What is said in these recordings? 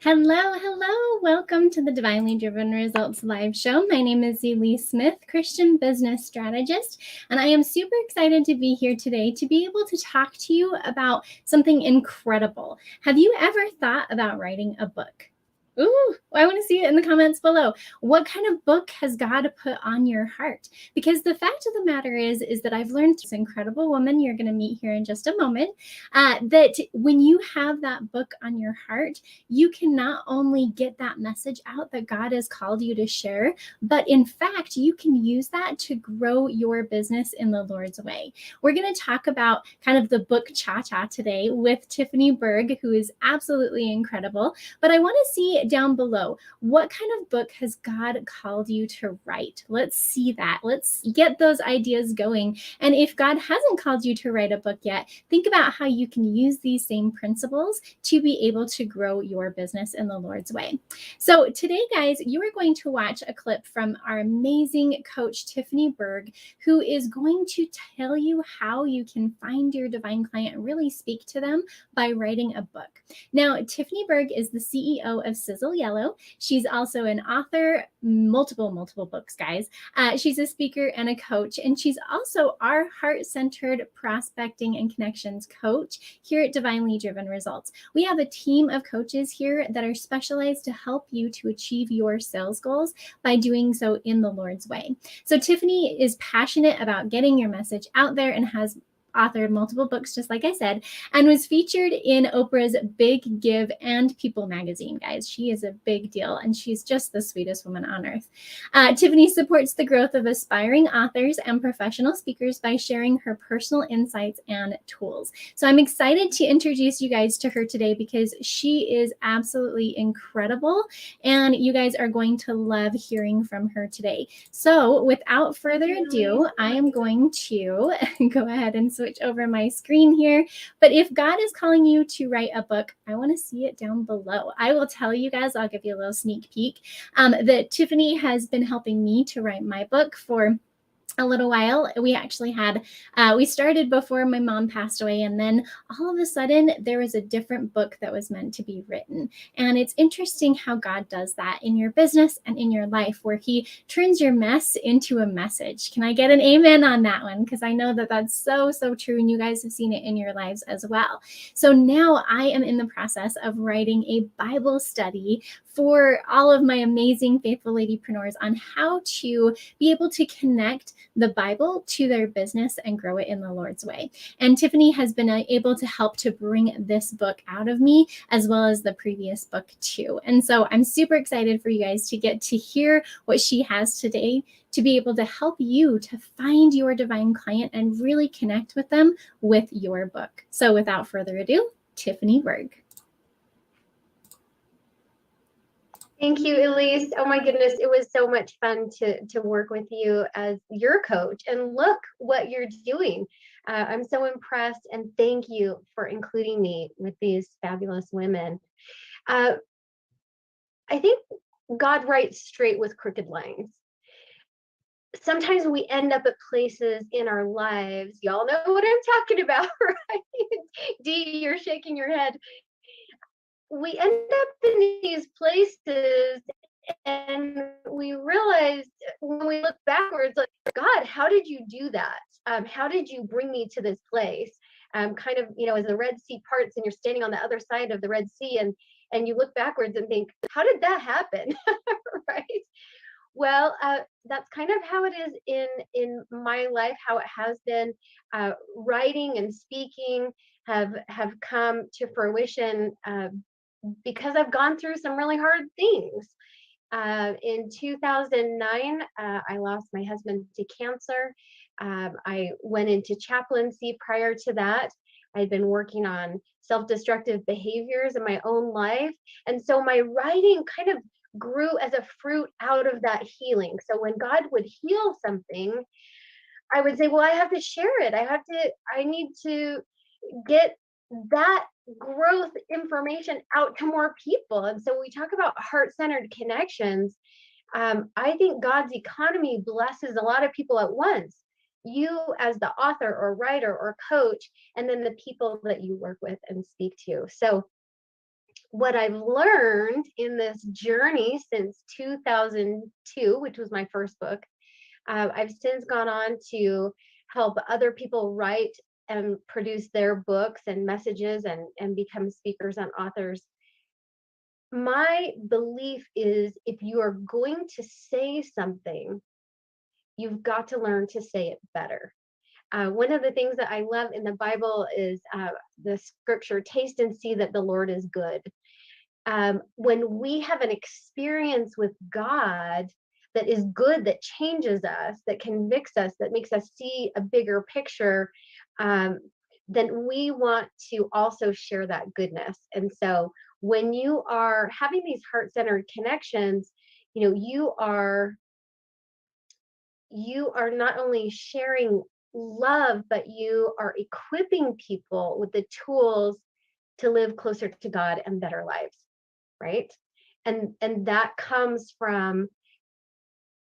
Hello, hello. Welcome to the Divinely Driven Results live show. My name is Zelee Smith, Christian business strategist, and I am super excited to be here today to be able to talk to you about something incredible. Have you ever thought about writing a book? Ooh, I want to see it in the comments below. What kind of book has God put on your heart? Because the fact of the matter is that I've learned this incredible woman you're going to meet here in just a moment, that when you have that book on your heart, you can not only get that message out that God has called you to share, but in fact, you can use that to grow your business in the Lord's way. We're going to talk about kind of the book cha-cha today with Tiffany Berg, who is absolutely incredible. But I want to see down below, what kind of book has God called you to write? Let's see that. Let's get those ideas going. And if God hasn't called you to write a book yet, think about how you can use these same principles to be able to grow your business in the Lord's way. So today, guys, you are going to watch a clip from our amazing coach, Tiffany Berg, who is going to tell you how you can find your divine client and really speak to them by writing a book. Now, Tiffany Berg is the CEO of Sizzle Yellow. She's also an author, multiple books, guys. She's a speaker and a coach, and she's also our heart-centered prospecting and connections coach here at Divinely Driven Results. We have a team of coaches here that are specialized to help you to achieve your sales goals by doing so in the Lord's way. So Tiffany is passionate about getting your message out there and has authored multiple books, just like I said, and was featured in Oprah's Big Give and People magazine, guys. She is a big deal, and she's just the sweetest woman on earth. Tiffany supports the growth of aspiring authors and professional speakers by sharing her personal insights and tools. So I'm excited to introduce you guys to her today because she is absolutely incredible, and you guys are going to love hearing from her today. So without further ado, I am going to go ahead and switch over my screen here. But if God is calling you to write a book, I want to see it down below. I will tell you guys, I'll give you a little sneak peek, that Tiffany has been helping me to write my book for a little while. We actually had, we started before my mom passed away, and then all of a sudden there was a different book that was meant to be written. And it's interesting how God does that in your business and in your life, where he turns your mess into a message. Can I get an amen on that one? Because I know that that's so true, and you guys have seen it in your lives as well. So now I am in the process of writing a Bible study for all of my amazing faithful ladypreneurs on how to be able to connect the Bible to their business and grow it in the Lord's way. And Tiffany has been able to help to bring this book out of me, as well as the previous book too. And so I'm super excited for you guys to get to hear what she has today to be able to help you to find your divine client and really connect with them with your book. So without further ado, Tiffany Berg. Thank you, Elise. Oh my goodness, it was so much fun to work with you as your coach. And look what you're doing. I'm so impressed, and thank you for including me with these fabulous women. I think God writes straight with crooked lines. Sometimes we end up at places in our lives, y'all know what I'm talking about, right? Dee, you're shaking your head. We end up in these places and we realize when we look backwards, like, God, how did you do that? How did you bring me to this place? Kind of, as the Red Sea parts and you're standing on the other side of the Red Sea, and you look backwards and think, how did that happen? Right? Well, that's kind of how it is in my life, how it has been. Writing and speaking have come to fruition because I've gone through some really hard things. In 2009, I lost my husband to cancer. I went into chaplaincy prior to that. I'd been working on self-destructive behaviors in my own life. And so my writing kind of grew as a fruit out of that healing. So when God would heal something, I would say, well, I have to share it. I need to get that growth information out to more people. And so we talk about heart-centered connections. I think God's economy blesses a lot of people at once. You as the author or writer or coach, and then the people that you work with and speak to. So what I've learned in this journey since 2002, which was my first book, I've since gone on to help other people write and produce their books and messages and become speakers and authors. My belief is if you are going to say something, you've got to learn to say it better. One of the things that I love in the Bible is the scripture, taste and see that the Lord is good. When we have an experience with God that is good, that changes us, that convicts us, that makes us see a bigger picture, then we want to also share that goodness. And so when you are having these heart-centered connections, you are not only sharing love, but you are equipping people with the tools to live closer to God and better lives, right? And that comes from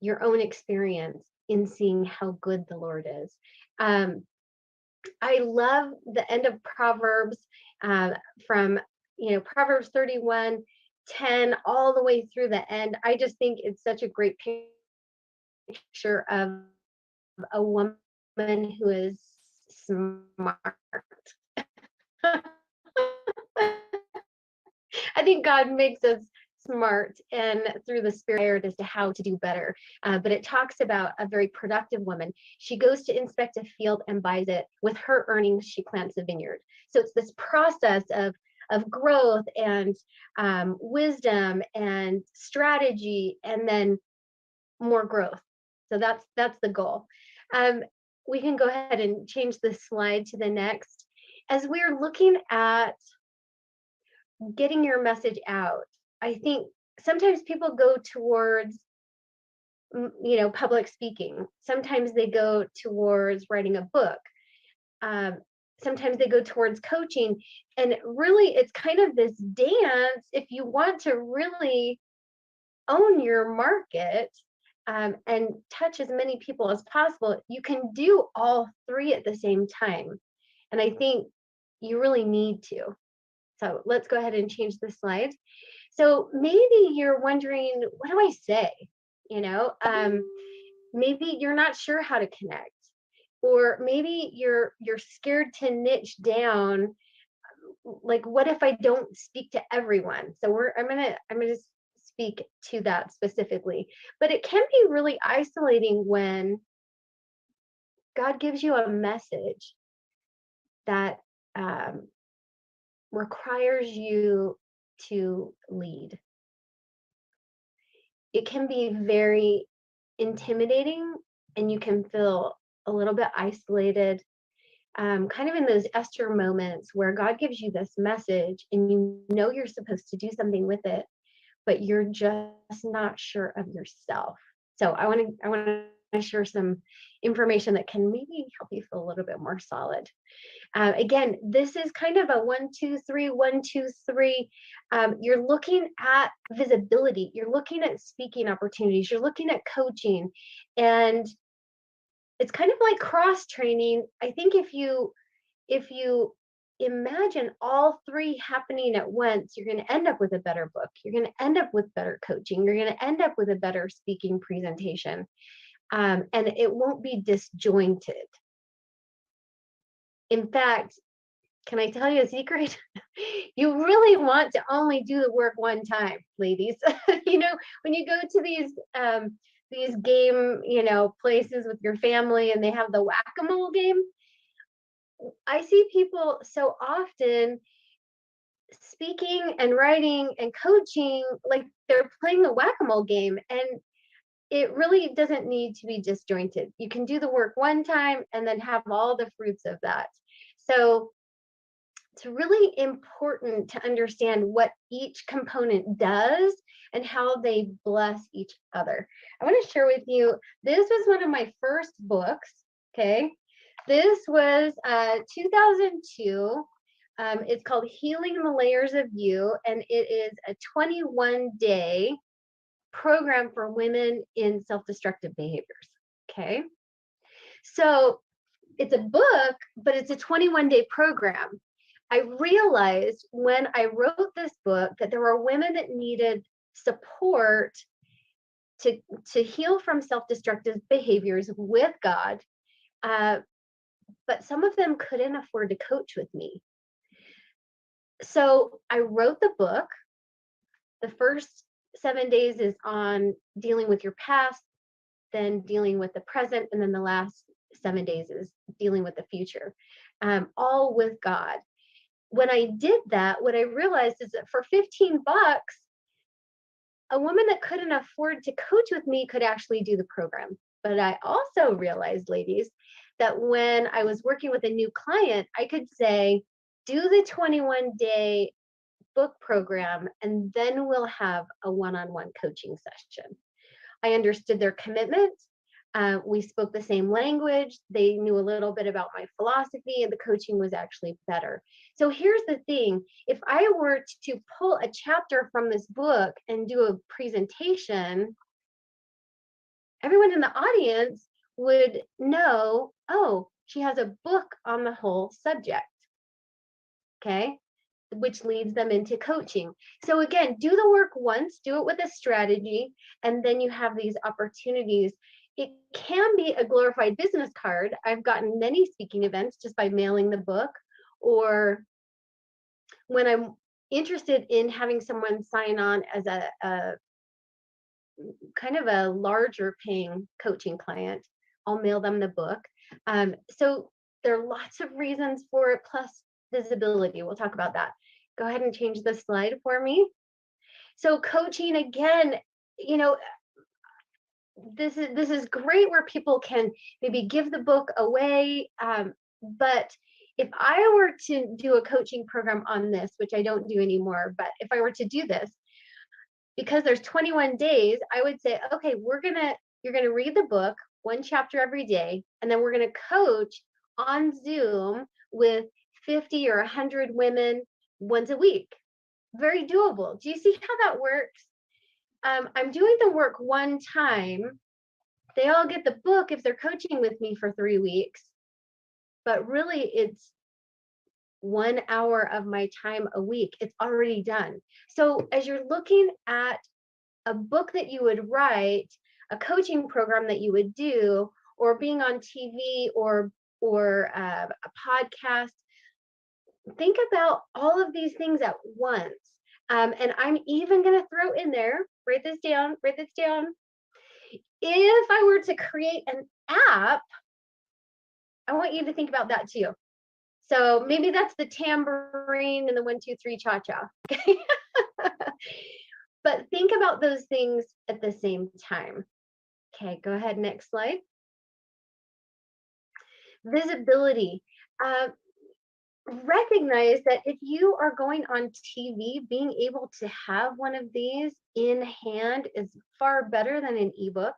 your own experience in seeing how good the Lord is. I love the end of Proverbs, from Proverbs 31:10 all the way through the end. I just think it's such a great picture of a woman who is smart. I think God makes us smart and through the spirit as to how to do better. But it talks about a very productive woman. She goes to inspect a field and buys it. With her earnings, she plants a vineyard. So it's this process of growth and wisdom and strategy, and then more growth. So that's the goal. We can go ahead and change the slide to the next. As we're looking at getting your message out, I think sometimes people go towards public speaking. Sometimes they go towards writing a book. Sometimes they go towards coaching. And really, it's kind of this dance. If you want to really own your market, and touch as many people as possible, you can do all three at the same time. And I think you really need to. So let's go ahead and change the slide. So maybe you're wondering, what do I say? Maybe you're not sure how to connect, or maybe you're scared to niche down. Like, what if I don't speak to everyone? So I'm gonna speak to that specifically. But it can be really isolating when God gives you a message that requires you to lead. It can be very intimidating, and you can feel a little bit isolated, kind of in those Esther moments where God gives you this message and you know you're supposed to do something with it, but you're just not sure of yourself. So I want to share some information that can maybe help you feel a little bit more solid. Again, this is kind of a 1, 2, 3, 1, 2, 3. You're looking at visibility. You're looking at speaking opportunities. You're looking at coaching, and it's kind of like cross training. I think if you imagine all three happening at once, you're going to end up with a better book. You're going to end up with better coaching. You're going to end up with a better speaking presentation, and it won't be disjointed. In fact, can I tell you a secret? You really want to only do the work one time, ladies. When you go to these game, places with your family and they have the whack-a-mole game, I see people so often speaking and writing and coaching like they're playing the whack-a-mole game, and it really doesn't need to be disjointed. You can do the work one time and then have all the fruits of that. So it's really important to understand what each component does and how they bless each other. I want to share with you, this was one of my first books, okay? This was 2002. It's called Healing the Layers of You, and it is a 21-day program for women in self-destructive behaviors, okay? So it's a book, but it's a 21-day program. I realized when I wrote this book that there were women that needed support to heal from self-destructive behaviors with God, uh, but some of them couldn't afford to coach with me. So I wrote the book. The first 7 days is on dealing with your past, then dealing with the present, and then the last 7 days is dealing with the future, all with God. When I did that, what I realized is that for 15 bucks, a woman that couldn't afford to coach with me could actually do the program. But I also realized, ladies, that when I was working with a new client, I could say, do the 21-day book program, and then we'll have a one-on-one coaching session. I understood their commitment. We spoke the same language. They knew a little bit about my philosophy, and the coaching was actually better. So here's the thing. If I were to pull a chapter from this book and do a presentation, everyone in the audience would know, oh, she has a book on the whole subject. Okay, which leads them into coaching. So again, do the work once, do it with a strategy, and then you have these opportunities. It can be a glorified business card. I've gotten many speaking events just by mailing the book, or when I'm interested in having someone sign on as a kind of a larger paying coaching client, I'll mail them the book. So there are lots of reasons for it, plus visibility. We'll talk about that. Go ahead and change the slide for me. So coaching, again, you know, this is great where people can maybe give the book away. But if I were to do a coaching program on this, which I don't do anymore, but if I were to do this, because there's 21 days, I would say, okay, you're gonna read the book, one chapter every day, and then we're gonna coach on Zoom with 50 or 100 women once a week. Very doable. Do you see how that works? I'm doing the work one time. They all get the book if they're coaching with me for 3 weeks, but really it's 1 hour of my time a week. It's already done. So as you're looking at a book that you would write, a coaching program that you would do, or being on TV or a podcast, think about all of these things at once. And I'm even going to throw in there, write this down. If I were to create an app, I want you to think about that too. So maybe that's the tambourine and the 1, 2, 3 cha-cha. Okay. But think about those things at the same time. Okay, go ahead, next slide. Visibility. Recognize that if you are going on TV, being able to have one of these in hand is far better than an ebook.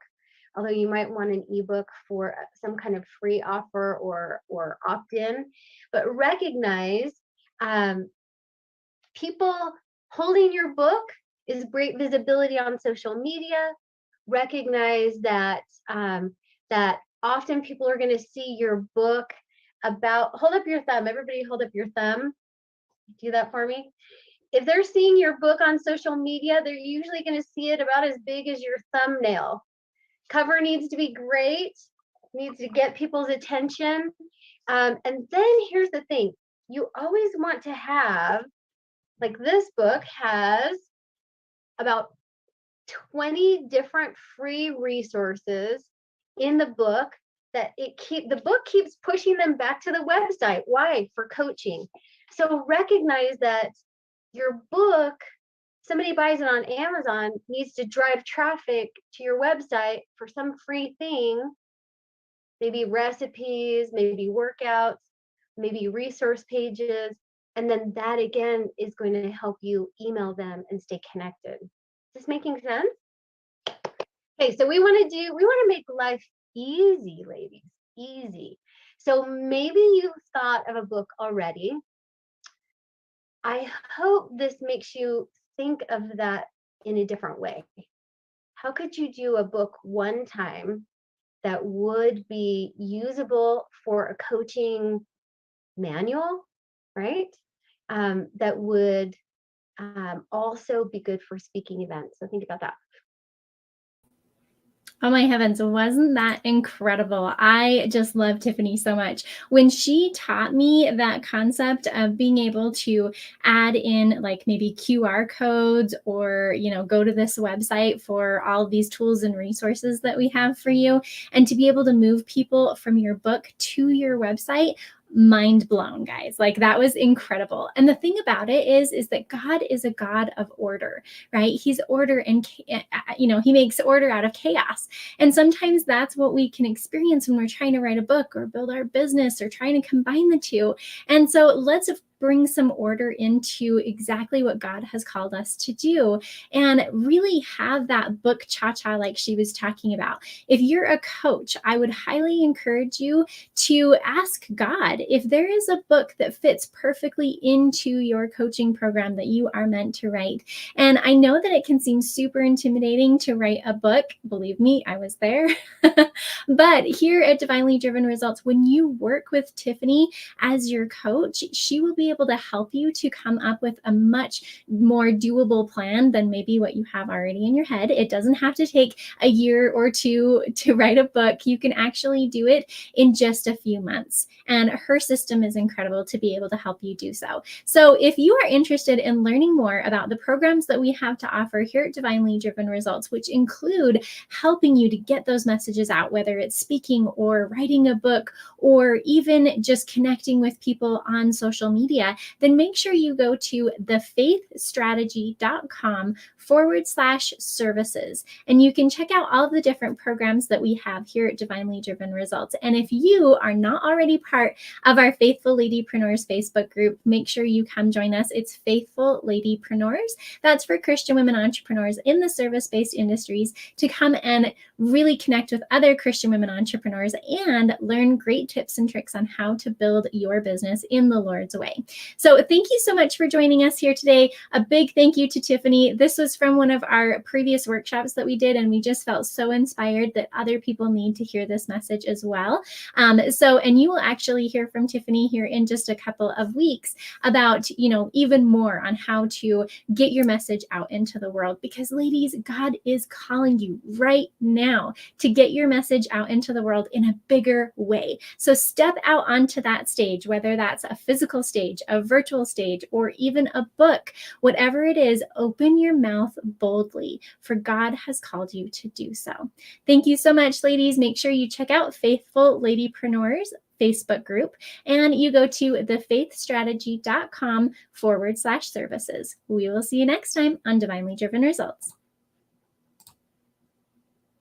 Although you might want an ebook for some kind of free offer or opt-in, but recognize people holding your book is great visibility on social media. Recognize that that often people are going to see your book about, hold up your thumb, everybody hold up your thumb, do that for me. If they're seeing your book on social media, they're usually going to see it about as big as your thumbnail. Cover needs to be great, needs to get people's attention. And then here's the thing, you always want to have, like this book has about 20 different free resources in the book that the book keeps pushing them back to the website. Why? For coaching. So recognize that your book, somebody buys it on Amazon, needs to drive traffic to your website for some free thing, maybe recipes, maybe workouts, maybe resource pages, and then that again is going to help you email them and stay connected. Is this making sense? Okay, so we want to make life easy, ladies, easy. So maybe you've thought of a book already. I hope this makes you think of that in a different way. How could you do a book one time that would be usable for a coaching manual, right? that would also be good for speaking events. So think about that. Oh my heavens, wasn't that incredible? I just love Tiffany so much. When she taught me that concept of being able to add in like maybe QR codes or, go to this website for all of these tools and resources that we have for you, and to be able to move people from your book to your website, mind blown, guys. Like that was incredible. And the thing about it is that God is a God of order, right? He's order, and he makes order out of chaos. And sometimes that's what we can experience when we're trying to write a book or build our business or trying to combine the two. And so let's bring some order into exactly what God has called us to do and really have that book cha-cha like she was talking about. If you're a coach, I would highly encourage you to ask God if there is a book that fits perfectly into your coaching program that you are meant to write. And I know that it can seem super intimidating to write a book. Believe me, I was there. But here at Divinely Driven Results, when you work with Tiffany as your coach, she will be able to help you to come up with a much more doable plan than maybe what you have already in your head. It doesn't have to take a year or two to write a book. You can actually do it in just a few months. And her system is incredible to be able to help you do so. So if you are interested in learning more about the programs that we have to offer here at Divinely Driven Results, which include helping you to get those messages out, whether it's speaking or writing a book or even just connecting with people on social media, then make sure you go to thefaithstrategy.com/services. And you can check out all of the different programs that we have here at Divinely Driven Results. And if you are not already part of our Faithful Ladypreneurs Facebook group, make sure you come join us. It's Faithful Ladypreneurs. That's for Christian women entrepreneurs in the service-based industries to come and really connect with other Christian women entrepreneurs and learn great tips and tricks on how to build your business in the Lord's way. So thank you so much for joining us here today. A big thank you to Tiffany. This was from one of our previous workshops that we did, and we just felt so inspired that other people need to hear this message as well. And you will actually hear from Tiffany here in just a couple of weeks about, even more on how to get your message out into the world. Because ladies, God is calling you right now to get your message out into the world in a bigger way. So step out onto that stage, whether that's a physical stage, a virtual stage, or even a book, whatever it is, open your mouth boldly, for God has called you to do so. Thank you so much, ladies. Make sure you check out Faithful Ladypreneurs Facebook group, and you go to thefaithstrategy.com/services. We will see you next time on Divinely Driven Results.